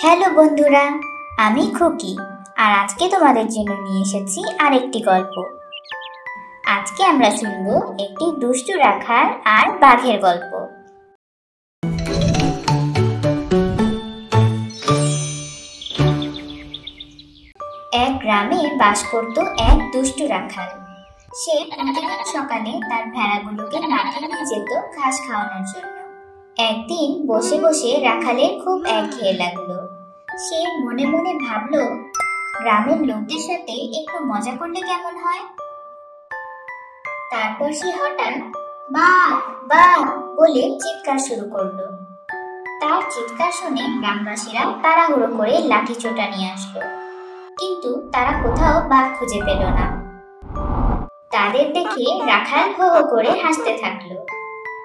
Hello বন্ধুরা, আমি খুকি। আর আজকে তোমাদের জন্য নিয়ে এসেছি আরেকটি গল্প। আজকে আমরা শুনব একটি দুষ্টু রাখাল আর বাঘের গল্প। এক গ্রামে বাস করত এক দুষ্টু রাখাল। সে প্রতিদিন সকালে তার ভেড়াগুলোকে মাঠে নিয়ে যেত ঘাস খাওয়ানোর জন্য। একদিন বসে বসে রাখালের খুব একঘেয়ে লাগলো। সে মনে মনে ভাবলো, গ্রামের লোকদের সাথে একটু মজা করলে কেমন হয়। তারপর সে হঠাৎ বাঘ বাঘ বলে চিৎকার শুরু করলো। তার চিৎকার শুনে গ্রামবাসীরা তাড়াহুড়ো করে লাঠি চোটা নিয়ে আসলো, কিন্তু তারা কোথাও বাঘ খুঁজে পেল না। তাদের দেখে রাখাল হো হো করে হাসতে থাকলো।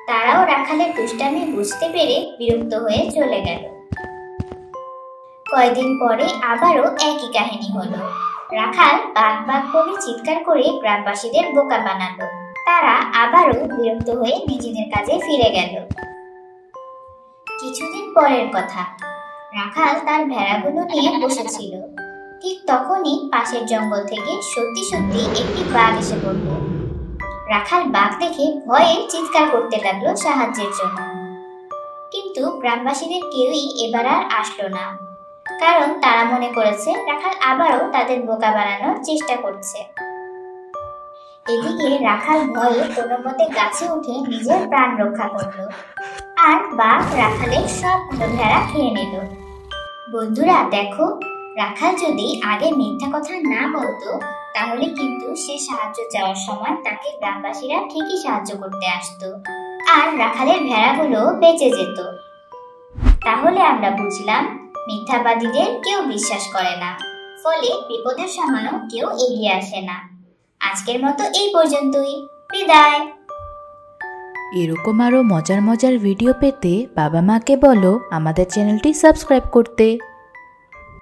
তারাও রাখালের দুষ্টামি বুঝতে পেরে বিরক্ত হয়ে চলে গেল। কয়েকদিন পরে আবারও একই কাহিনী হলো। রাখাল বাঘ বাঘ বলে চিৎকার করে গ্রামবাসীদের বোকা বানালো। তারা আবারও বিরক্ত হয়ে নিজেদের কাজে ফিরে গেল। কিছুদিন পরের কথা, রাখাল তার ভেড়াগুলো নিয়ে বসেছিল। ঠিক তখনই পাশের জঙ্গল থেকে সত্যি সত্যি একটি বাঘ এসে পড়ল। রাখাল বাঘ দেখে ভয়ে চিৎকার করতে লাগলো সাহায্যের জন্য। কিন্তু গ্রামবাসীদের কেউই এবার আর আসলো না, কারণ তারা মনে করেছে রাখাল আবারও তাদের বোকা বানানোর চেষ্টা করছে। এদিকে রাখাল ভয়ে কোনো মতে গাছে উঠে নিজের প্রাণ রক্ষা করলো, আর বাঘ রাখালের সবগুলো ভেড়া খেয়ে নিল। বন্ধুরা দেখো, রাখাল যদি আগে মিথ্যা কথা না বলতো, তাহলে কিন্তু সে সাহায্য চাওয়ার সময় তাকে গ্রামবাসীরা ঠিকই সাহায্য করতে আসতো, আর রাখালের ভেড়াগুলো বেঁচে যেত। তাহলে আমরা বুঝলাম, মিথ্যাবাদীদের কেউ বিশ্বাস করে না, ফলে বিপদের সময়ও কেউ এগিয়ে আসে না। আজকের মতো এই পর্যন্তই, বিদায়। এরকম আরও মজার মজার ভিডিও পেতে বাবা মাকে বলো আমাদের চ্যানেলটি সাবস্ক্রাইব করতে।